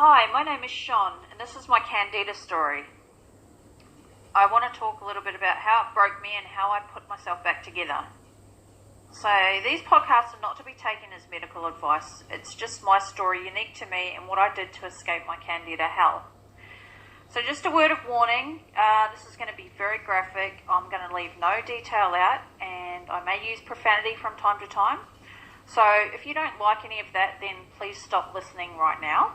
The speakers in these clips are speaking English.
Hi, my name is Sean, and this is my Candida story. I want to talk a little bit about how it broke me and how I put myself back together. So these podcasts are not to be taken as medical advice. It's just my story, unique to me, and what I did to escape my Candida hell. So just a word of warning, this is going to be very graphic. I'm going to leave no detail out, and I may use profanity from time to time. So if you don't like any of that, then please stop listening right now.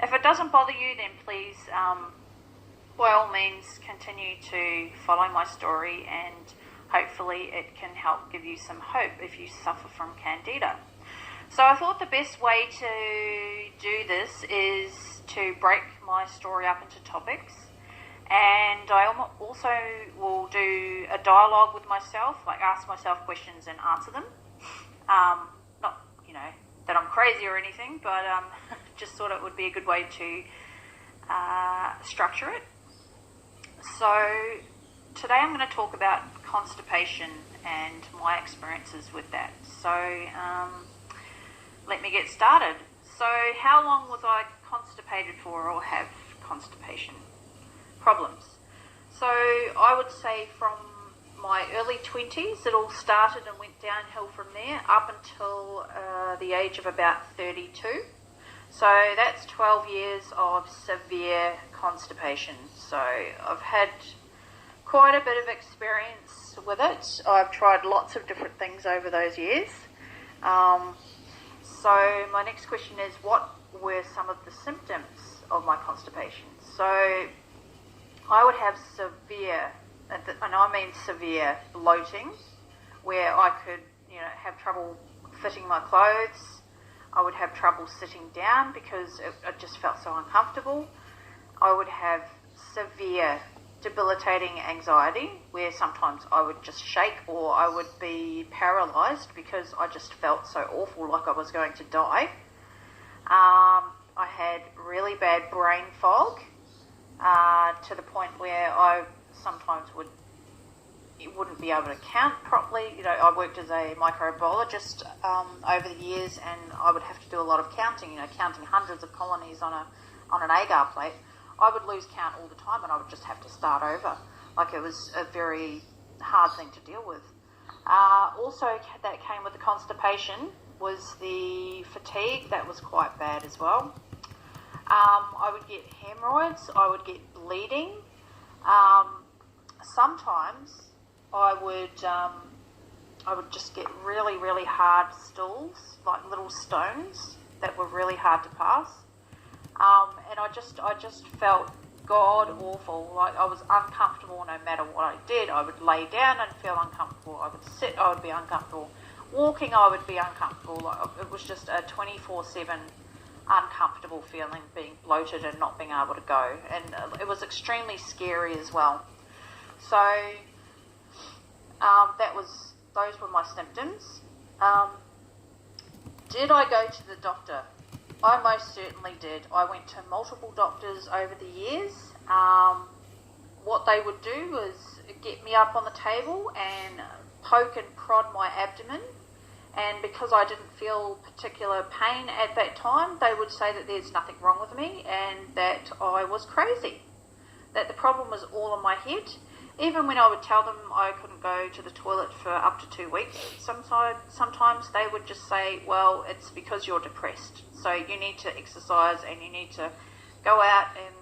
If it doesn't bother you, then please, by all means, continue to follow my story, and hopefully it can help give you some hope if you suffer from Candida. So I thought the best way to do this is to break my story up into topics, and I also will do a dialogue with myself, like ask myself questions and answer them. Not, that I'm crazy or anything, but just thought it would be a good way to structure it. So today I'm going to talk about constipation and my experiences with that. So let me get started. So how long was I constipated for, or have constipation problems? So I would say from my early 20s, it all started and went downhill from there up until the age of about 32. So that's 12 years of severe constipation. So I've had quite a bit of experience with it. I've tried lots of different things over those years. So my next question is, what were some of the symptoms of my constipation? So I would have severe, and I mean severe, bloating, where I could, have trouble fitting my clothes. I would have trouble sitting down because it just felt so uncomfortable. I would have severe, debilitating anxiety, where sometimes I would just shake, or I would be paralysed because I just felt so awful, like I was going to die. I had really bad brain fog, to the point where I sometimes wouldn't be able to count properly. I worked as a microbiologist over the years, and I would have to do a lot of counting, counting hundreds of colonies on an agar plate. I would lose count all the time, and I would just have to start over. Like, it was a very hard thing to deal with. Also, that came with the constipation was the fatigue. That was quite bad as well. I would get hemorrhoids. I would get bleeding. Sometimes I would just get really, really hard stools, like little stones that were really hard to pass. And I just felt god awful. Like, I was uncomfortable no matter what I did. I would lay down and feel uncomfortable. I would sit, I would be uncomfortable. Walking, I would be uncomfortable. Like, it was just a 24/7 uncomfortable feeling, being bloated and not being able to go. And it was extremely scary as well. So those were my symptoms. Did I go to the doctor? I most certainly did. I went to multiple doctors over the years. What they would do was get me up on the table and poke and prod my abdomen. And because I didn't feel particular pain at that time, they would say that there's nothing wrong with me and that I was crazy, that the problem was all in my head. Even when I would tell them I couldn't go to the toilet for up to 2 weeks, sometimes they would just say, well, it's because you're depressed. So you need to exercise, and you need to go out and,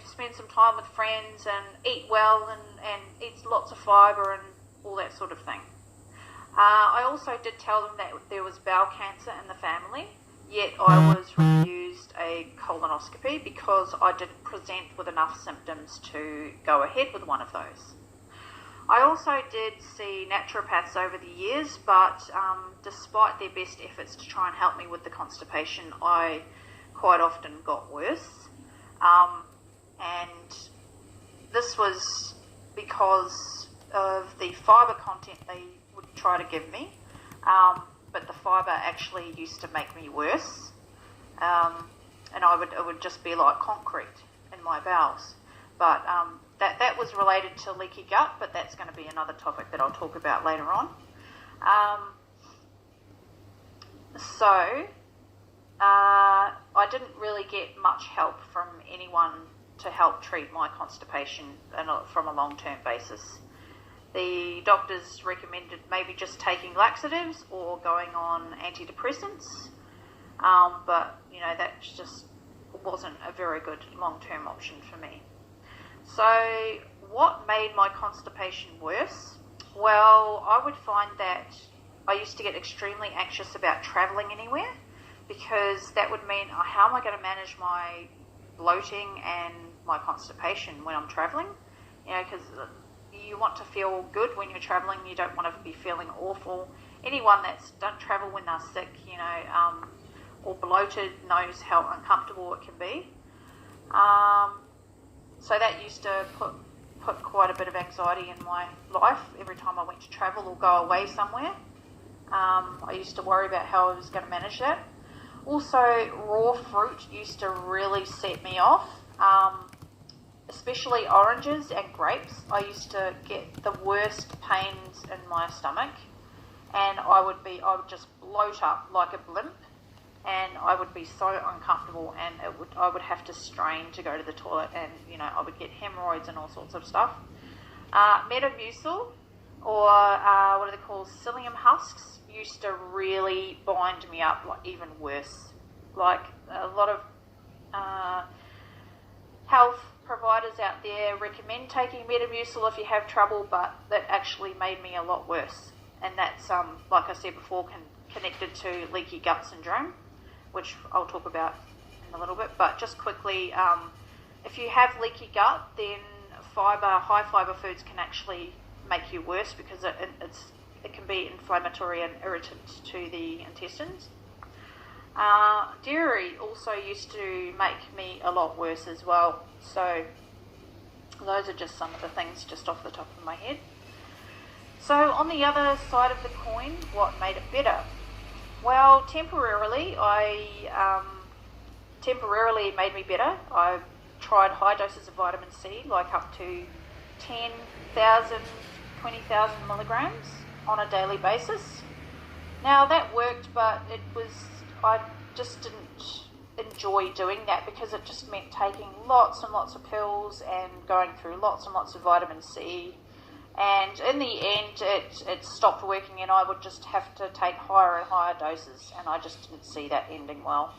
spend some time with friends and eat well and eat lots of fibre and all that sort of thing. I also did tell them that there was bowel cancer in the family, yet I was refused a colonoscopy because I didn't present with enough symptoms to go ahead with one of those. I also did see naturopaths over the years, but despite their best efforts to try and help me with the constipation, I quite often got worse. And this was because of the fibre content they would try to give me, but the fibre actually used to make me worse, and it would just be like concrete in my bowels. But that was related to leaky gut, but that's going to be another topic that I'll talk about later on. So I didn't really get much help from anyone to help treat my constipation from a long-term basis. The doctors recommended maybe just taking laxatives or going on antidepressants, but that just wasn't a very good long-term option for me. So what made my constipation worse? Well, I would find that I used to get extremely anxious about travelling anywhere, because that would mean, how am I going to manage my bloating and my constipation when I'm travelling? Because you want to feel good when you're travelling. You don't want to be feeling awful. Anyone that's done travel when they're sick, or bloated, knows how uncomfortable it can be. So that used to put quite a bit of anxiety in my life every time I went to travel or go away somewhere. I used to worry about how I was going to manage that. Also, raw fruit used to really set me off, especially oranges and grapes. I used to get the worst pains in my stomach, and I would just bloat up like a blimp, and I would be so uncomfortable, and I would have to strain to go to the toilet, and I would get hemorrhoids and all sorts of stuff. Metamucil, or what are they called, psyllium husks, used to really bind me up, like even worse. Like a lot of health providers out there recommend taking Metamucil if you have trouble, but that actually made me a lot worse. And that's, like I said before, connected to leaky gut syndrome, which I'll talk about in a little bit. But just quickly, if you have leaky gut, then high fibre foods can actually make you worse, because it can be inflammatory and irritant to the intestines. Dairy also used to make me a lot worse as well. So those are just some of the things just off the top of my head. So on the other side of the coin, what made it better? Well, temporarily it made me better. I tried high doses of vitamin C, like up to 10,000, 20,000 milligrams on a daily basis. Now that worked, but I just didn't enjoy doing that, because it just meant taking lots and lots of pills and going through lots and lots of vitamin C. And in the end, it stopped working, and I would just have to take higher and higher doses, and I just didn't see that ending well.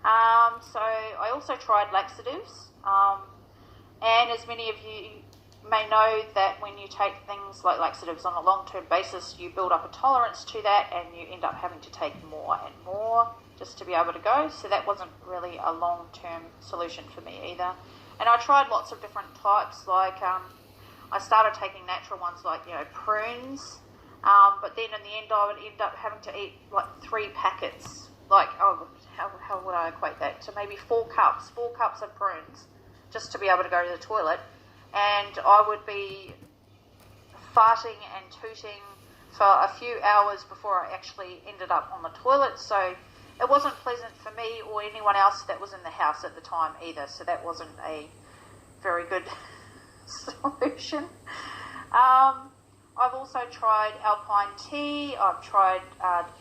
So I also tried laxatives, and as many of you may know, that when you take things like laxatives on a long-term basis, you build up a tolerance to that, and you end up having to take more and more just to be able to go. So that wasn't really a long-term solution for me either. And I tried lots of different types, like I started taking natural ones like prunes, but then in the end I would end up having to eat like 3 packets. Like, how would I equate that to? Maybe 4 cups of prunes, just to be able to go to the toilet. And I would be farting and tooting for a few hours before I actually ended up on the toilet. So it wasn't pleasant for me or anyone else that was in the house at the time either. So that wasn't a very good solution. I've also tried alpine tea. I've tried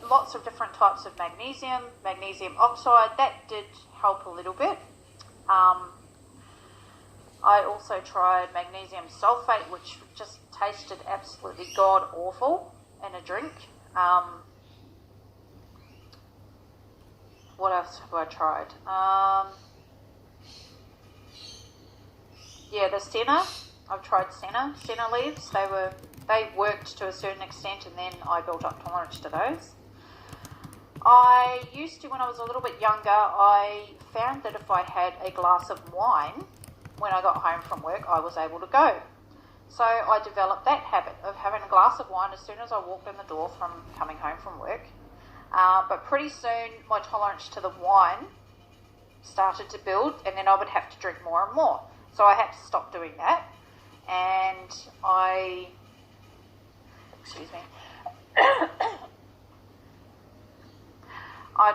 lots of different types of magnesium oxide. That did help a little bit. I also tried magnesium sulfate, which just tasted absolutely god-awful in a drink. What else have I tried? The senna. I've tried senna leaves. They worked to a certain extent, and then I built up tolerance to those. I used to, when I was a little bit younger, I found that if I had a glass of wine when I got home from work, I was able to go. So I developed that habit of having a glass of wine as soon as I walked in the door from coming home from work. But pretty soon my tolerance to the wine started to build, and then I would have to drink more and more. So I had to stop doing that, and I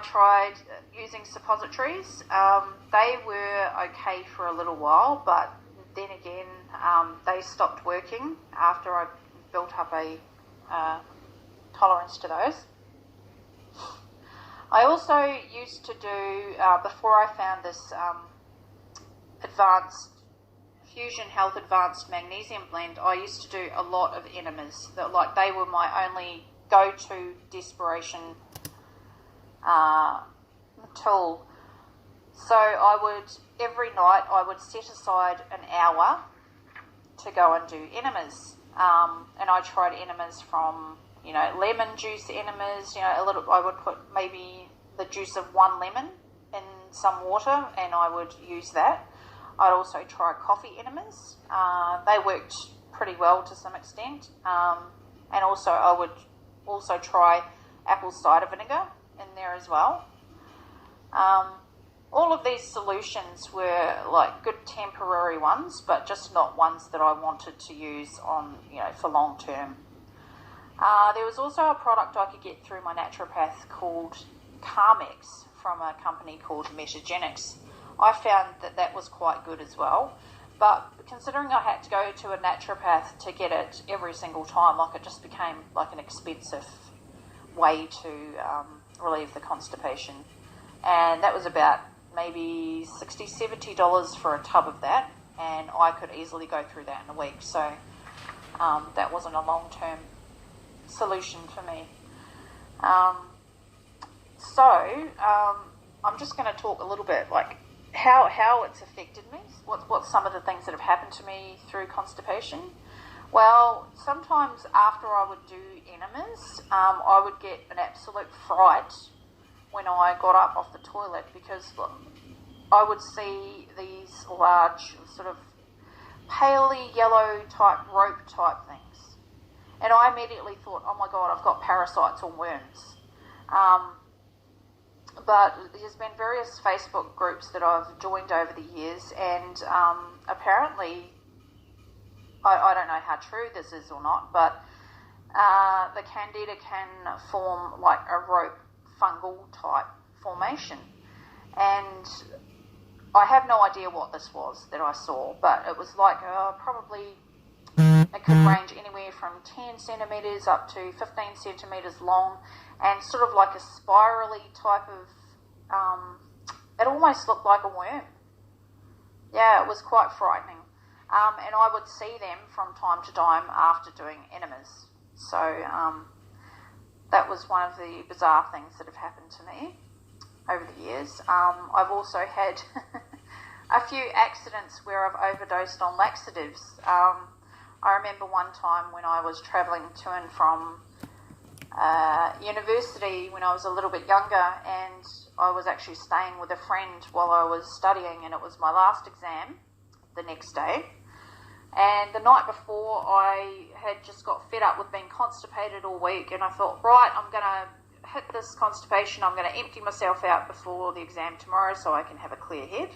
tried using suppositories. They were okay for a little while, but then again, they stopped working after I built up a tolerance to those. I I also used to do, before I found this advanced Fusion Health Advanced Magnesium Blend, I used to do a lot of enemas. They were my only go-to desperation tool. So every night I would set aside an hour to go and do enemas. And I tried enemas from, lemon juice enemas, I would put maybe the juice of one lemon in some water and I would use that. I'd also try coffee enemas. They worked pretty well to some extent. And also I would also try apple cider vinegar in there as well. All of these solutions were like good temporary ones, but just not ones that I wanted to use on, for long term. There was also a product I could get through my naturopath called Carmex from a company called Metagenics. I found that was quite good as well, but considering I had to go to a naturopath to get it every single time, it just became like an expensive way to relieve the constipation. And that was about maybe $60, $70 for a tub of that, and I could easily go through that in a week. So that wasn't a long-term solution for me. I'm just going to talk a little bit how it's affected me. What's some of the things that have happened to me through constipation? Well, sometimes after I would do enemas, I would get an absolute fright when I got up off the toilet, because I would see these large sort of paley yellow type rope type things, and I immediately thought, oh my god, I've got parasites or worms. But there's been various Facebook groups that I've joined over the years, and apparently, I don't know how true this is or not, but the candida can form like a rope fungal type formation, and I have no idea what this was that I saw, but it was like probably it could range anywhere from 10 centimetres up to 15 centimetres long, and sort of like a spirally type of it almost looked like a worm. Yeah, it was quite frightening. And I would see them from time to time after doing enemas. So that was one of the bizarre things that have happened to me over the years. I've also had a few accidents where I've overdosed on laxatives. I remember one time when I was travelling to and from university when I was a little bit younger, and I was actually staying with a friend while I was studying, and it was my last exam the next day. And the night before, I had just got fed up with being constipated all week, and I thought, right, I'm going to hit this constipation, I'm going to empty myself out before the exam tomorrow so I can have a clear head.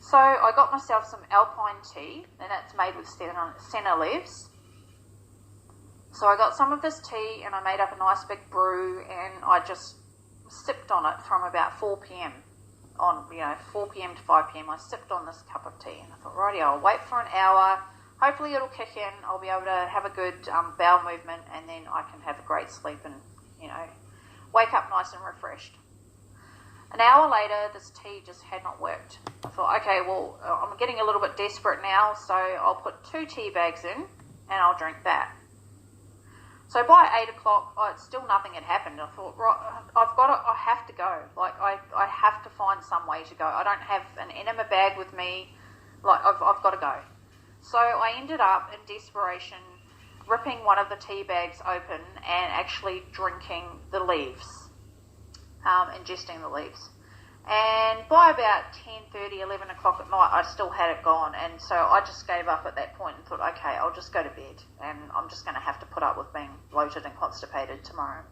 So I got myself some alpine tea, and it's made with senna leaves. So I got some of this tea, and I made up a nice big brew, and I just sipped on it from about 4 p.m. 4 p.m. to 5 p.m. I sipped on this cup of tea, and I thought, righty, I'll wait for an hour. Hopefully it'll kick in. I'll be able to have a good bowel movement, and then I can have a great sleep and, wake up nice and refreshed. An hour later, this tea just had not worked. I thought, okay, well, I'm getting a little bit desperate now, so I'll put 2 tea bags in, and I'll drink that. So by 8 o'clock, still nothing had happened. I thought, right, I have to go. I have to find some way to go. I don't have an enema bag with me. I've got to go. So I ended up, in desperation, ripping one of the tea bags open and actually drinking the leaves, ingesting the leaves. And by about 10:30, 11 o'clock at night, I still had it gone. And so I just gave up at that point and thought, okay, I'll just go to bed. And I'm just going to have to put up with being bloated and constipated tomorrow.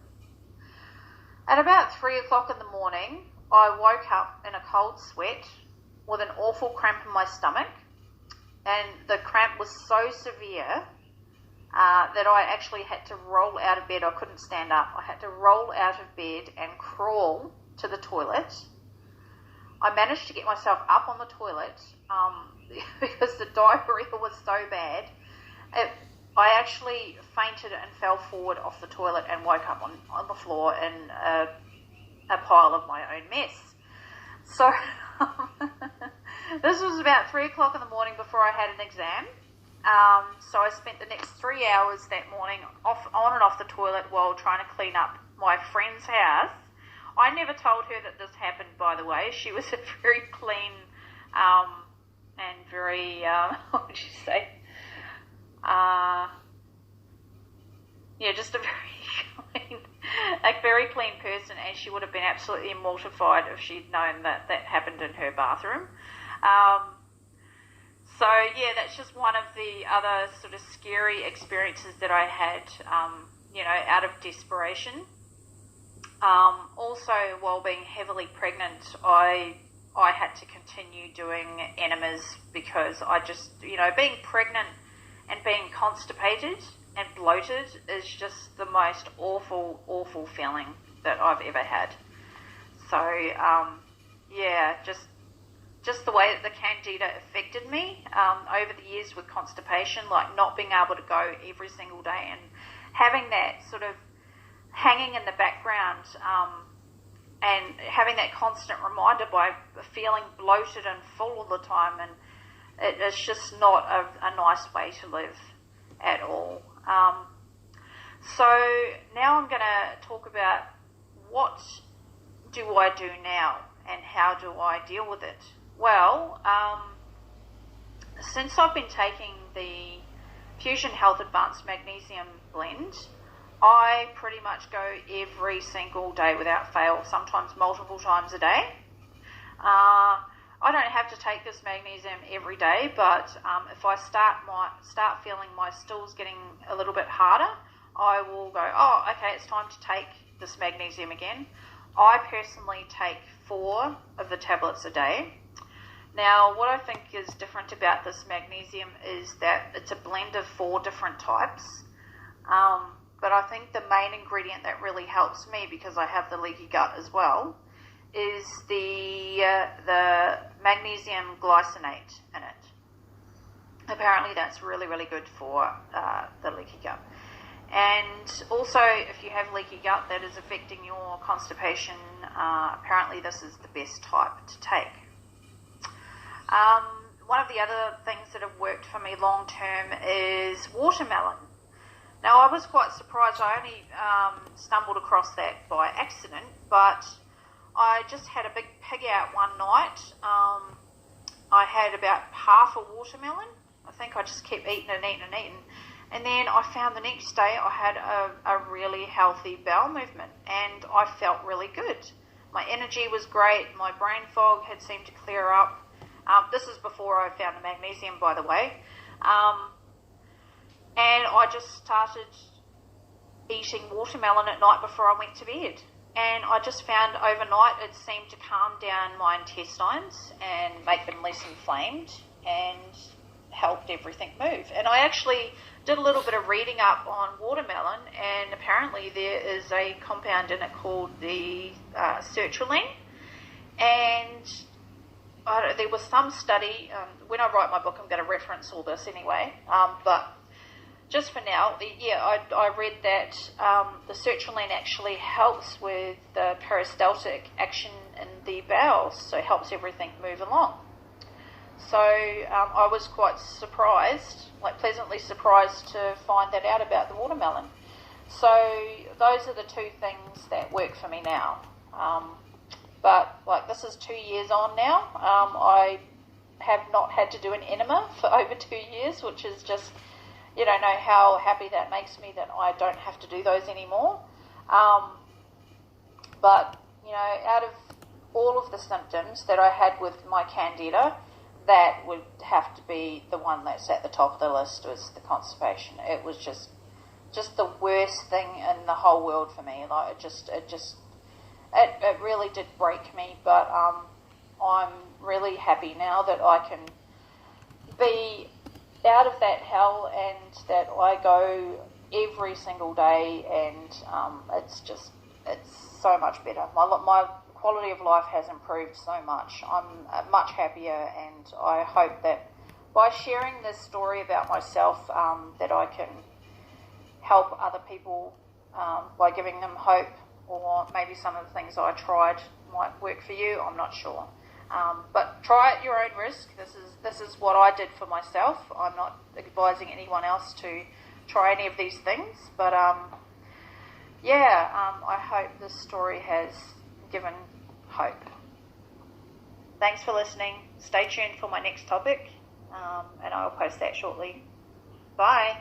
At about 3 o'clock in the morning, I woke up in a cold sweat with an awful cramp in my stomach. And the cramp was so severe that I actually had to roll out of bed. I couldn't stand up. I had to roll out of bed and crawl to the toilet. I managed to get myself up on the toilet because the diarrhea was so bad. I actually fainted and fell forward off the toilet and woke up on the floor in a pile of my own mess. So this was about 3 o'clock in the morning before I had an exam. So I spent the next 3 hours that morning on and off the toilet while trying to clean up my friend's house. I never told her that this happened, by the way. She was a very clean and very, what would you say? Just a very clean person, and she would have been absolutely mortified if she'd known that happened in her bathroom. So that's just one of the other sort of scary experiences that I had, out of desperation. Also, while being heavily pregnant, I had to continue doing enemas because I just, being pregnant and being constipated and bloated is just the most awful, awful feeling that I've ever had. So, just the way that the candida affected me over the years with constipation, like not being able to go every single day and having that sort of hanging in the background and having that constant reminder by feeling bloated and full all the time, and it's just not a nice way to live at all. So now I'm going to talk about what do I do now and how do I deal with it. Well, since I've been taking the Fusion Health Advanced Magnesium Blend, I pretty much go every single day without fail, sometimes multiple times a day. I don't have to take this magnesium every day, but if I start feeling my stools getting a little bit harder, I will go, okay, it's time to take this magnesium again. I personally take 4 of the tablets a day. Now, what I think is different about this magnesium is that it's a blend of 4 different types. But I think the main ingredient that really helps me, because I have the leaky gut as well, is the magnesium glycinate in it. Apparently that's really, really good for the leaky gut. And also, if you have leaky gut that is affecting your constipation, apparently this is the best type to take. One of the other things that have worked for me long term is watermelon. Now, I was quite surprised. I only stumbled across that by accident, but I just had a big pig out one night. I had about half a watermelon. I think I just kept eating and eating and eating. And then I found the next day I had a really healthy bowel movement, and I felt really good. My energy was great. My brain fog had seemed to clear up. This is before I found the magnesium, by the way. And I just started eating watermelon at night before I went to bed. And I just found overnight it seemed to calm down my intestines and make them less inflamed and helped everything move. And I actually did a little bit of reading up on watermelon, and apparently there is a compound in it called the sertraline. And there was some study, when I write my book I'm going to reference all this anyway, but just for now, I read that the sertraline actually helps with the peristaltic action in the bowels, so it helps everything move along. So I was quite surprised, pleasantly surprised to find that out about the watermelon. So those are the 2 things that work for me now. But this is 2 years on now. I have not had to do an enema for over 2 years, which is just, know how happy that makes me that I don't have to do those anymore. But, out of all of the symptoms that I had with my candida, that would have to be the one that's at the top of the list, was the constipation. It was just the worst thing in the whole world for me. It really did break me, but I'm really happy now that I can be out of that hell and that I go every single day, and it's so much better. My quality of life has improved so much. I'm much happier, and I hope that by sharing this story about myself that I can help other people by giving them hope or maybe some of the things I tried might work for you. I'm not sure. But try at your own risk. This is what I did for myself. I'm not advising anyone else to try any of these things. But I hope this story has given hope. Thanks for listening. Stay tuned for my next topic, and I'll post that shortly. Bye.